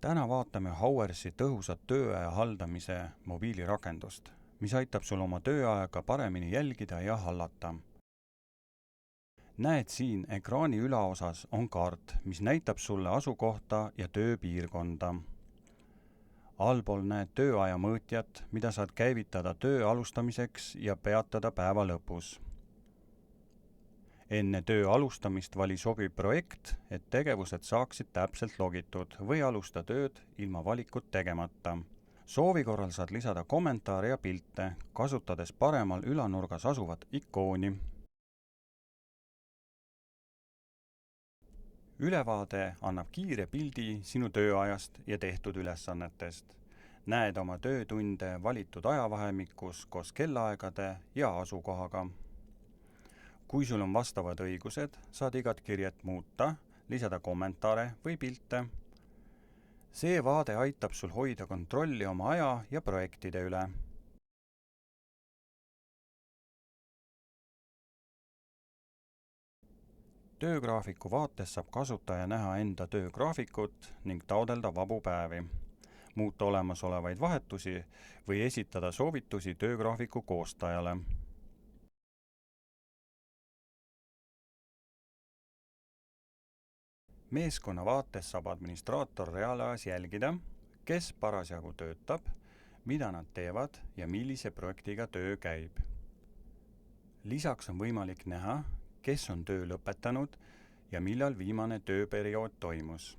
Täna vaatame Hoursi tõhusat tööaja haldamise mobiilirakendust, mis aitab sul oma tööaega paremini jälgida ja hallata. Näed siin ekraani ülaosas on kaart, mis näitab sulle asukohta ja tööpiirkonda. Allpool näed tööaja mõõtjat, mida saad käivitada töö alustamiseks ja peatada päeva lõpus. Enne töö alustamist vali sobiv projekt, et tegevused saaksid täpselt logitud või alusta tööd ilma valikut tegemata. Soovi korral saad lisada kommentaare ja pilte, kasutades paremal ülanurgas asuvat ikooni. Ülevaade annab kiire pildi sinu tööajast ja tehtud ülesannetest. Näed oma töötunde valitud ajavahemikus koos kellaaegade ja asukohaga. Kui sul on vastavad õigused, saad igat kirjet muuta, lisada kommentaare või pilte. See vaade aitab sul hoida kontrolli oma aja ja projektide üle. Töögraafiku vaates saab kasutaja näha enda töögraafikut ning taodelda vabu päevi, muuta olemasolevaid vahetusi või esitada soovitusi töögraafiku koostajale. Meeskonna vaates saab administraator reaalajas jälgida, kes parasjagu töötab, mida nad teevad ja millise projektiga töö käib. Lisaks on võimalik näha, kes on töö lõpetanud ja millal viimane tööperiood toimus.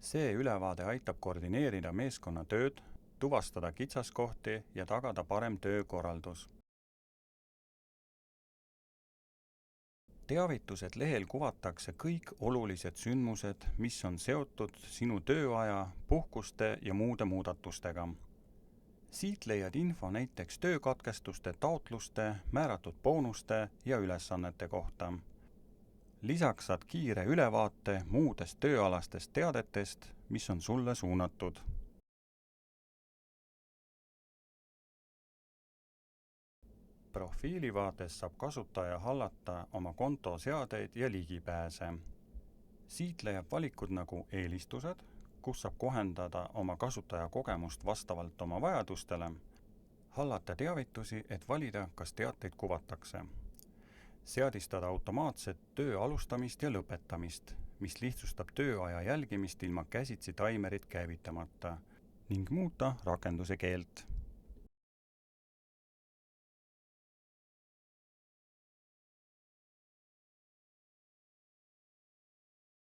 See ülevaade aitab koordineerida meeskonna tööd, tuvastada kitsaskohti ja tagada parem töökorraldus. Teavitused lehel kuvatakse kõik olulised sündmused, mis on seotud sinu tööaja, puhkuste ja muude muudatustega. Siit leiad info näiteks töökatkestuste, taotluste, määratud boonuste ja ülesannete kohta. Lisaks saad kiire ülevaate muudest tööalastest teadetest, mis on sulle suunatud. Profiilivaates saab kasutaja hallata oma konto seadeid ja ligipääse. Siit leiab valikud nagu eelistused, kus saab kohendada oma kasutaja kogemust vastavalt oma vajadustele, hallata teavitusi, et valida, kas teateid kuvatakse, seadistada automaatset töö alustamist ja lõpetamist, mis lihtsustab tööaja jälgimist ilma käsitsi taimerit käivitamata ning muuta rakenduse keelt.